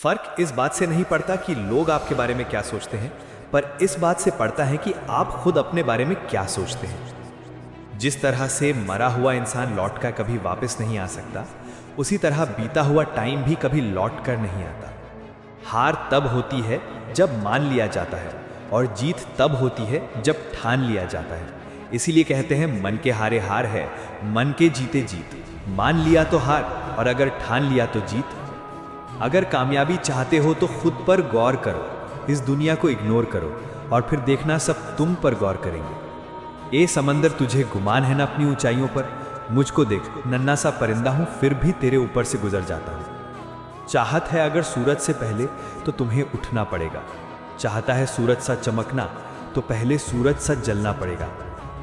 फर्क इस बात से नहीं पड़ता कि लोग आपके बारे में क्या सोचते हैं, पर इस बात से पड़ता है कि आप खुद अपने बारे में क्या सोचते हैं। जिस तरह से मरा हुआ इंसान लौट कर कभी वापस नहीं आ सकता, उसी तरह बीता हुआ टाइम भी कभी लौट कर नहीं आता। हार तब होती है जब मान लिया जाता है, और जीत तब होती है जब ठान लिया जाता है। इसीलिए कहते हैं मन के हारे हार है, मन के जीते जीत। मान लिया तो हार, और अगर ठान लिया तो जीत। अगर कामयाबी चाहते हो तो खुद पर गौर करो, इस दुनिया को इग्नोर करो, और फिर देखना सब तुम पर गौर करेंगे। ए समंदर, तुझे गुमान है ना अपनी ऊंचाइयों पर? मुझको देख, नन्हा सा परिंदा हूं, फिर भी तेरे ऊपर से गुजर जाता हूं। चाहत है अगर सूरज से पहले, तो तुम्हें उठना पड़ेगा। चाहता है सूरज सा चमकना, तो पहले सूरज सा जलना पड़ेगा।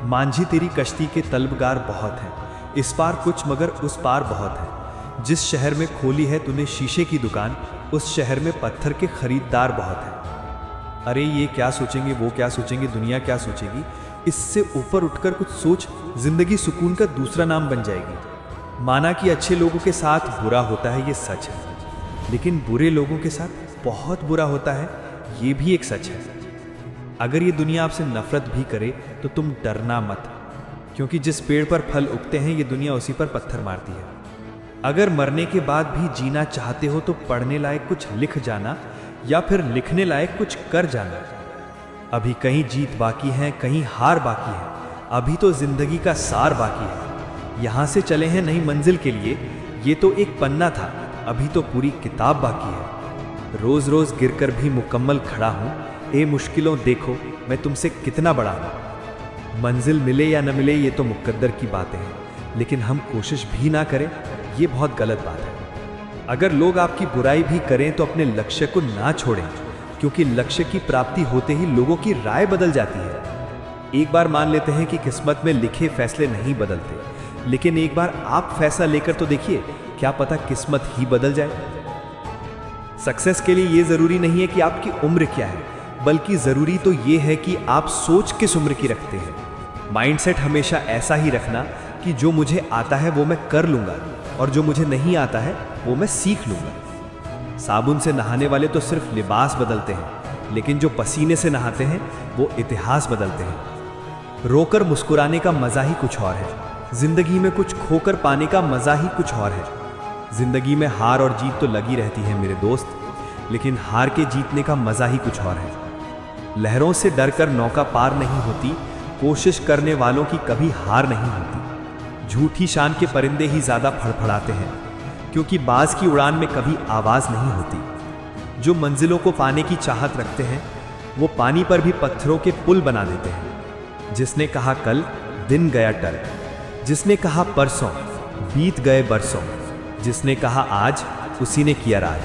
मांझी, तेरी कश्ती के तलबगार बहुत हैं, इस पार कुछ मगर उस पार बहुत है। जिस शहर में खोली है तूने शीशे की दुकान, उस शहर में पत्थर के खरीदार बहुत हैं। अरे ये क्या सोचेंगे, वो क्या सोचेंगे, दुनिया क्या सोचेगी, इससे ऊपर उठकर कुछ सोच, जिंदगी सुकून का दूसरा नाम बन जाएगी। माना कि अच्छे लोगों के साथ बुरा होता है, ये सच है, लेकिन बुरे लोगों के साथ बहुत बुरा होता है, ये भी एक सच है। अगर ये दुनिया आपसे नफरत भी करे तो तुम डरना मत, क्योंकि जिस पेड़ पर फल उगते हैं ये दुनिया उसी पर पत्थर मारती है। अगर मरने के बाद भी जीना चाहते हो तो पढ़ने लायक कुछ लिख जाना, या फिर लिखने लायक कुछ कर जाना। अभी कहीं जीत बाकी है, कहीं हार बाकी है, अभी तो जिंदगी का सार बाकी है। यहां से चले हैं नई मंजिल के लिए, ये तो एक पन्ना था, अभी तो पूरी किताब बाकी है। रोज रोज गिरकर भी मुकम्मल खड़ा हूं, ए मुश्किलों देखो मैं तुमसे कितना बड़ा हूं। मंजिल मिले या न मिले ये तो मुकद्दर की बातें हैं, लेकिन हम कोशिश भी ना करें, ये बहुत गलत बात है। अगर लोग आपकी बुराई भी करें तो अपने लक्ष्य को ना छोड़ें, क्योंकि लक्ष्य की प्राप्ति होते ही लोगों की राय बदल जाती है। एक बार मान लेते हैं कि किस्मत में लिखे फैसले नहीं बदलते, लेकिन एक बार आप फैसला लेकर तो देखिए, क्या पता किस्मत ही बदल जाए। सक्सेस के लिए ये जरूरी नहीं है कि आपकी उम्र क्या है, बल्कि जरूरी तो ये है कि आप सोच किस उम्र की रखते हैं। माइंडसेट हमेशा ऐसा ही रखना कि जो मुझे आता है वो मैं कर लूंगा, और जो मुझे नहीं आता है वो मैं सीख लूंगा। साबुन से नहाने वाले तो सिर्फ लिबास बदलते हैं, लेकिन जो पसीने से नहाते हैं वो इतिहास बदलते हैं। रोकर मुस्कुराने का मजा ही कुछ और है, जिंदगी में कुछ खोकर पाने का मजा ही कुछ और है। जिंदगी में हार और जीत तो लगी रहती है मेरे दोस्त, लेकिन हार के जीतने का मजा ही कुछ और है। लहरों से डरकर नौका पार नहीं होती, कोशिश करने वालों की कभी हार नहीं होती। झूठी शान के परिंदे ही ज्यादा फड़फड़ाते हैं, क्योंकि बाज की उड़ान में कभी आवाज नहीं होती। जो मंजिलों को पाने की चाहत रखते हैं, वो पानी पर भी पत्थरों के पुल बना देते हैं। जिसने कहा कल, दिन गया टल। जिसने कहा परसों, बीत गए बरसों। जिसने कहा आज, उसी ने किया राज।